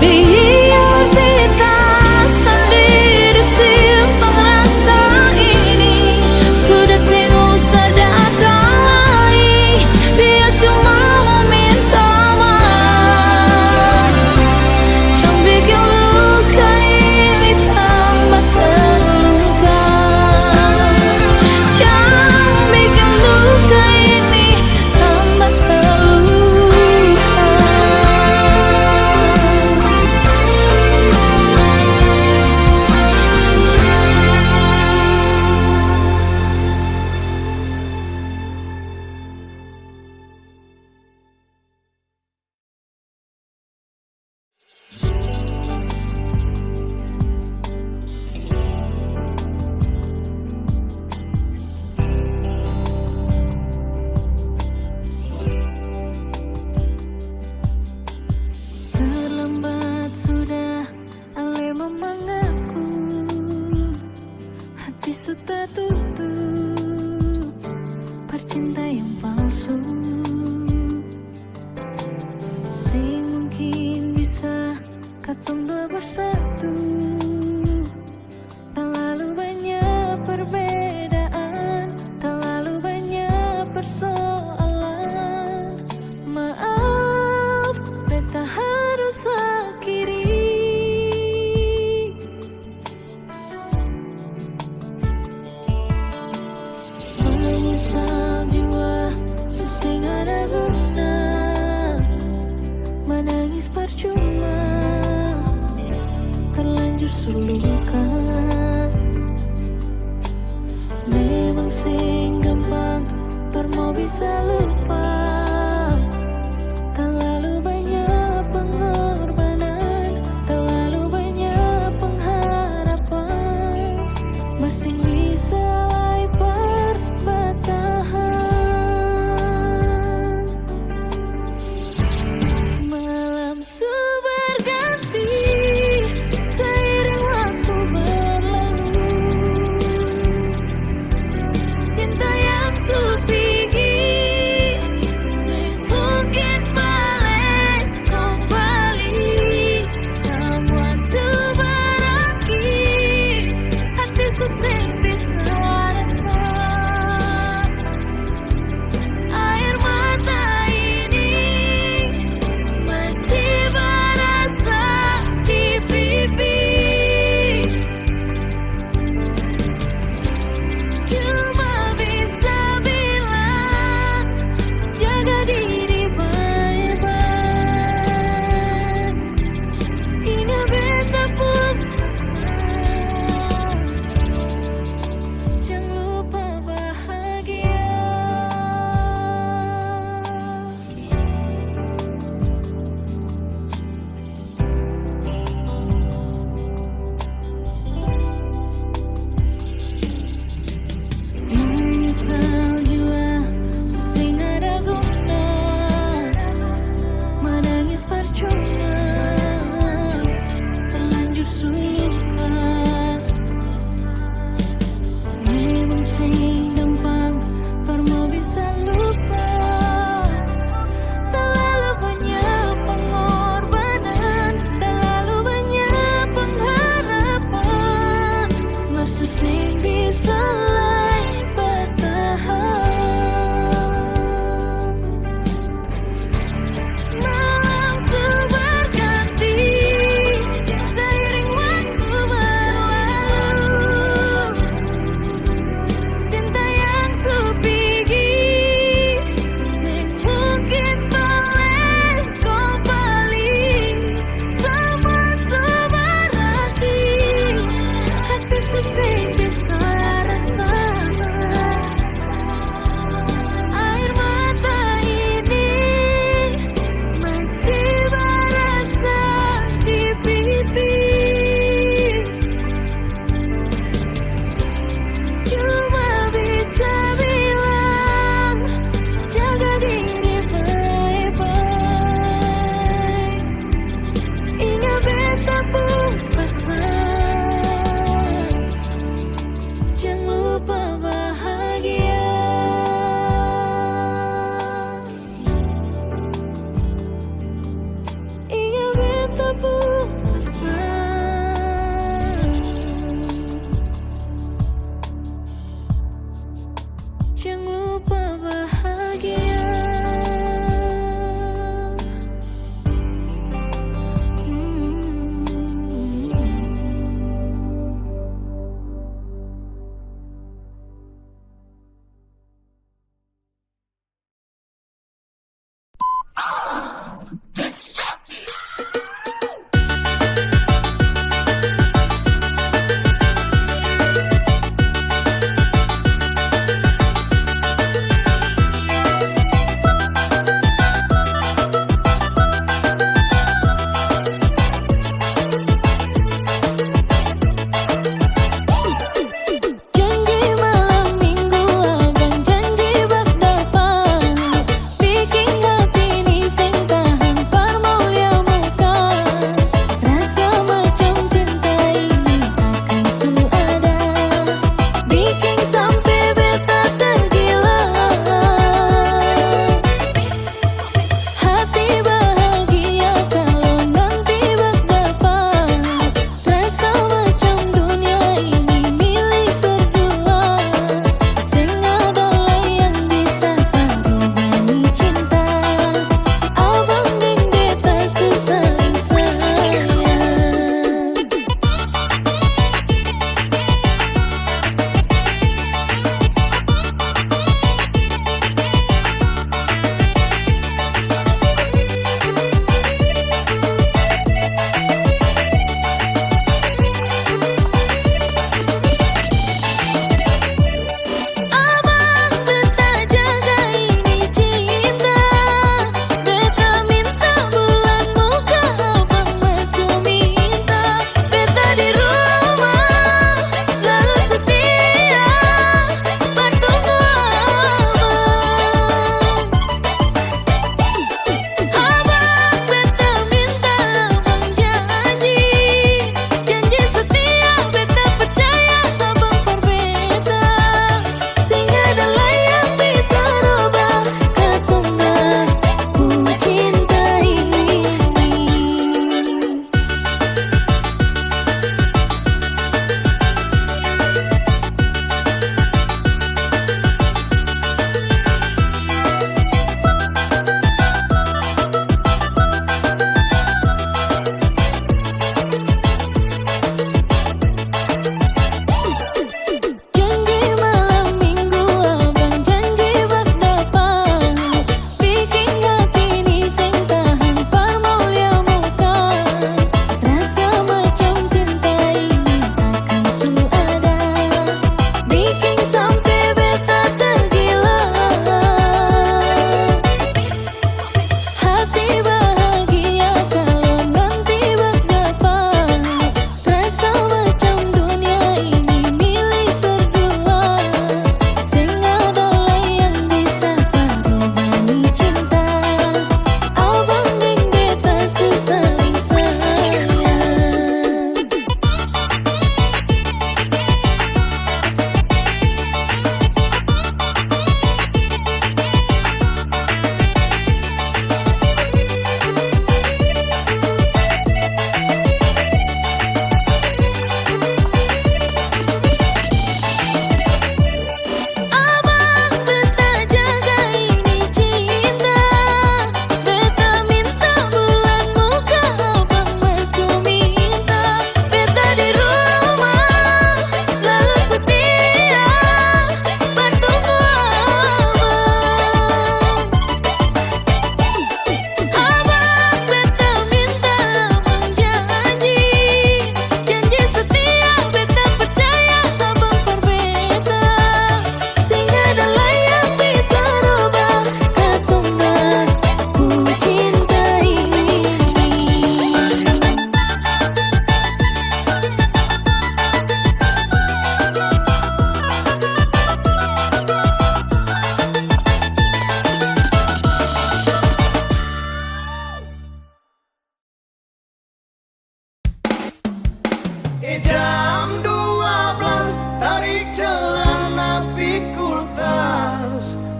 Biar beta sendiri simpan rasa ini. Sudah sing usah datang lagi, biar cuma mau minta maaf. Jangan bikin luka ini tambah terluka. Jangan bikin luka ini tambah terluka. Terlambat sudah ale memangaku, hati sudah tutup, percinta yang palsu. Sing mungkin bisa katong dua bersatu. Terlalu banyak perbedaan, terlalu banyak persoalan. Maaf, beta harus akhiri. Menyesal jiwa, susah ada guna. Menangis percuma, terlanjur suluka. Memang sing gampang mau bisa lupa. Terlalu banyak pengorbanan, terlalu banyak pengharapan, masih bisa lay perbatahan. Malam berganti seiring waktu berlalu. Cinta yang supigi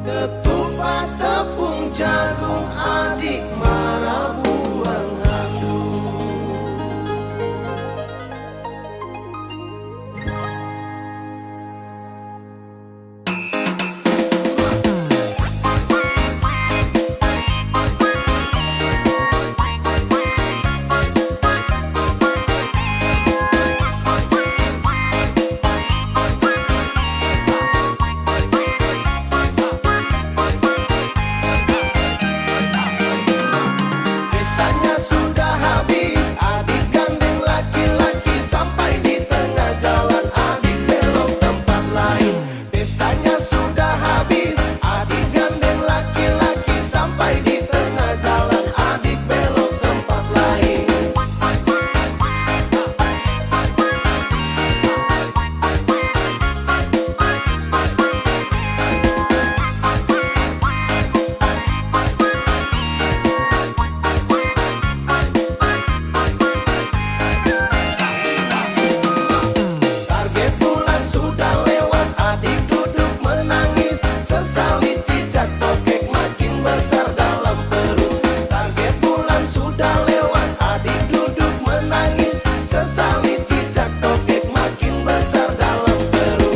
Ketupat tepung jagung adik marah buang handuk. Pestanya sudah habis, adik gandeng laki-laki sampai di tengah jalan adik belok tempat lain. Pestanya sudah habis, adik gandeng laki-laki sampai di tengah jalan adik belok tempat lain. Target bulan sudah lewat, adik duduk menangis. Sesali cicak tokek makin besar dalam perut. Target bulan sudah lewat, adik duduk menangis. Sesali cicak tokek makin besar dalam perut.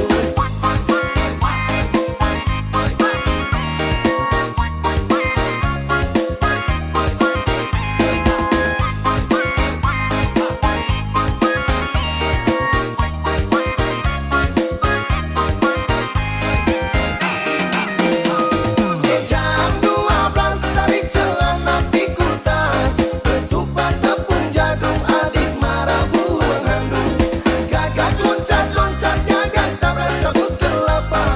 Jam 12 tarik celana pikul tas. Ketupat tepung jagung adik marah buang handuk. Gagak loncat-loncat gagak tabrak sabut kelapa.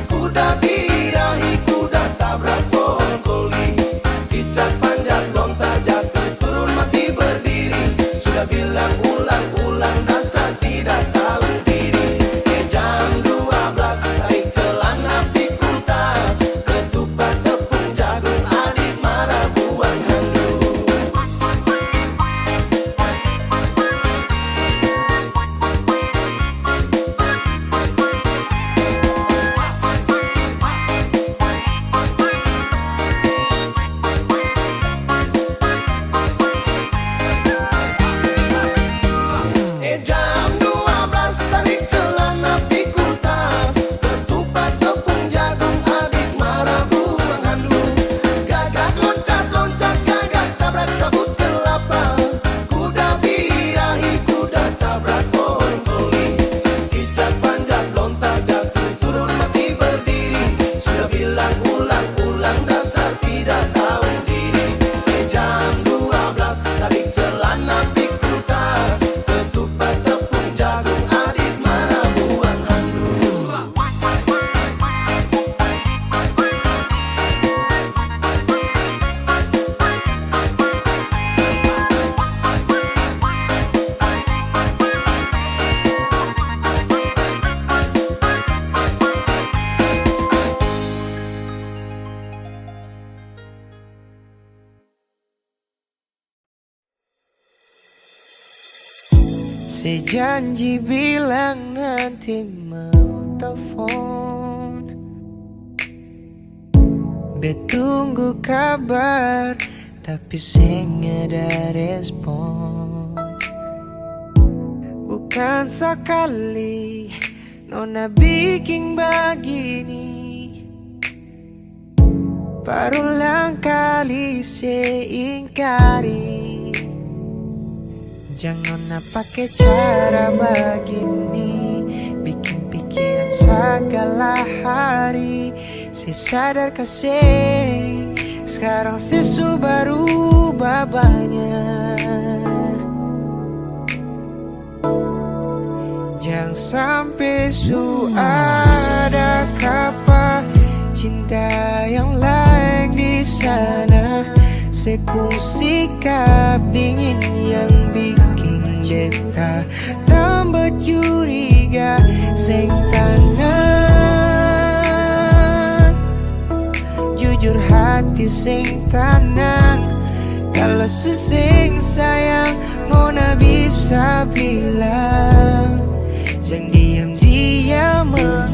Kuda birahi kuda tabrak pohon koli. Cicak panjat lontar jatuh turun mati berdiri. Sudah bilang ulang-ulang dasar tidak tahu diri. Jam 12 tarik celana pikul tas. Ketupat tepung jagung adik marah buang handuk. Jam 12 tarik celana pikul tas. Ketupat tepung jagung adik marah buang handuk. Gagak loncat-loncat gagak tabrak sabut kelapa. Kuda birahi kuda tabrak pohon koli. Cicak panjat lontar jatuh turun mati berdiri. Sudah bilang ulang-ulang dasar tidak tahu diri. Jam 12 tarik celana pikul tas. Ketupat tepung jagung adik marah buang handuk. Sejanji bilang nanti mau telepon. Betunggu kabar tapi sing ada respon. Bukan sekali nona bikin begini. Berulang kali seingkari. Jangan pakai cara begini, bikin pikiran segala hari. Saya sadar kasih, sekarang sesu baru banyak. Jangan sampai su ada kapa cinta yang lain di sana. Sepung sikap dingin yang bikin beta tambah curiga. Seng tenang, jujur hati seng tenang. Kalau suseng sayang nona bisa bilang. Jangan diam-diam menghilang.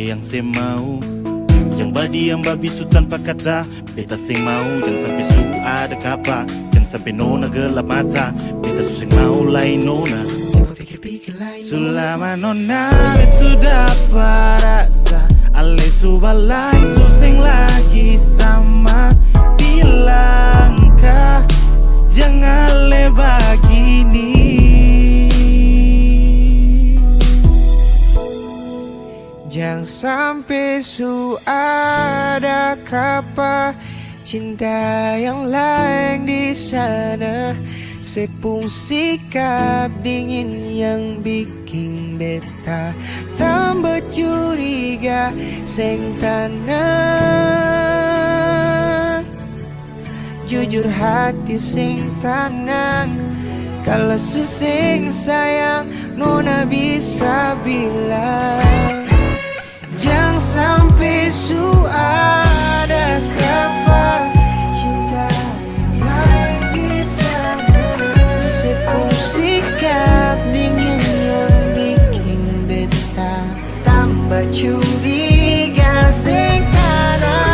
yang saya mau. Jangan badiam babi su tanpa kata. Beta sing mau, jangan sampai su ada kapa. Jangan sampai nona gelap mata. Beta su sing mau lain nona. Selama nona itu dapat rasa. Ale su balai su sing lagi sama. Bilangkah jangan lebih gini. Jangan sampai su ada kapa cinta yang lain di sana. Sepung sikap dingin yang bikin beta tambah curiga seng tanang. Jujur hati sing tanang. Kalau su sing sayang nona bisa bilang. Jangan sampai su ada kapa cinta yang lain di sana. Sepung sikap dingin yang bikin beta tambah curiga sing tanang.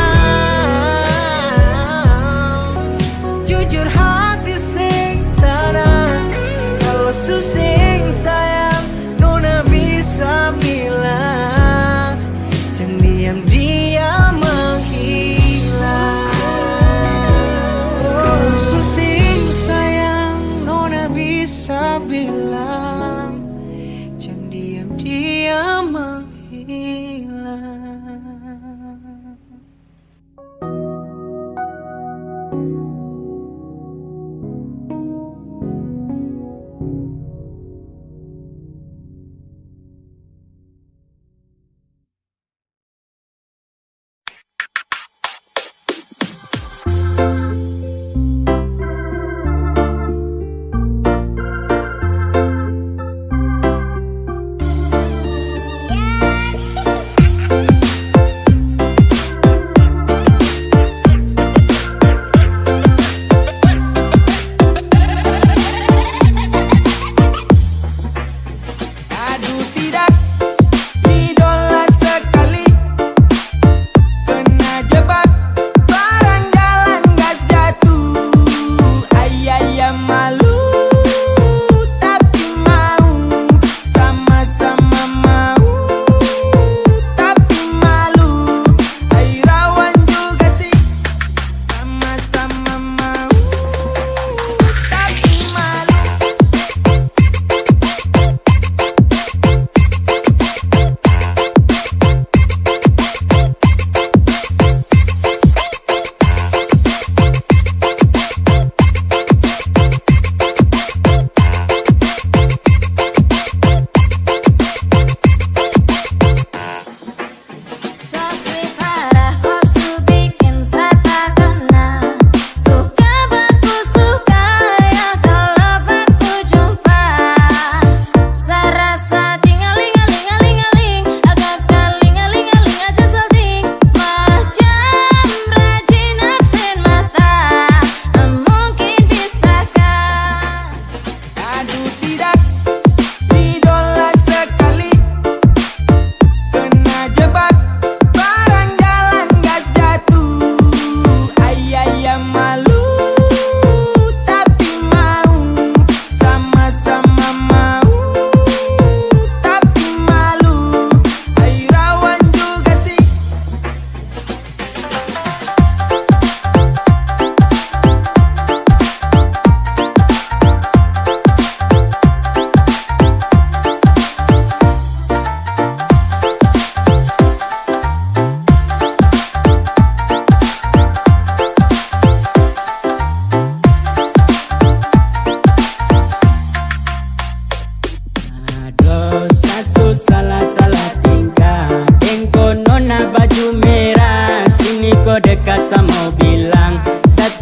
Jujur hati sing tanang. Kalau su sing sayang nona bisa bilang. Diam-diam menghilang. Kalau susing sayang nona bisa bilang. Jangan diam-diam menghilang.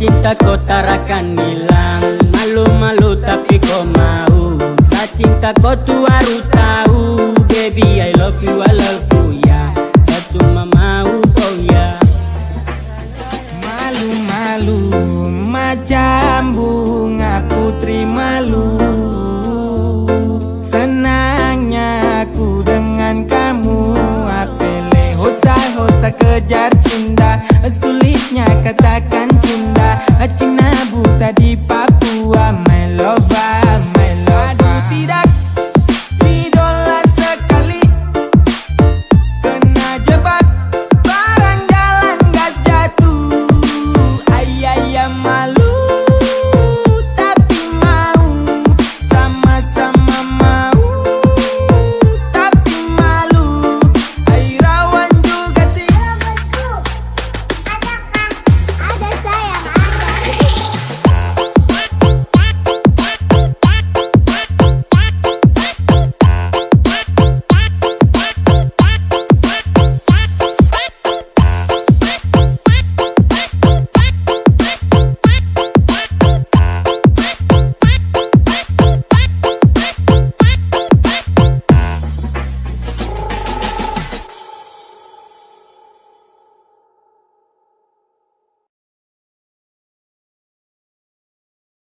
cinta kau tarakan hilang. Malu-malu tapi kau mau. Sa cinta kau tu harus tahu. Baby I love you ya. Saya cuma mau kau ya. Malu-malu macam bunga putri malu. Senangnya aku dengan kamu apele. kejar cinta, sulitnya katakan cinta. Cinta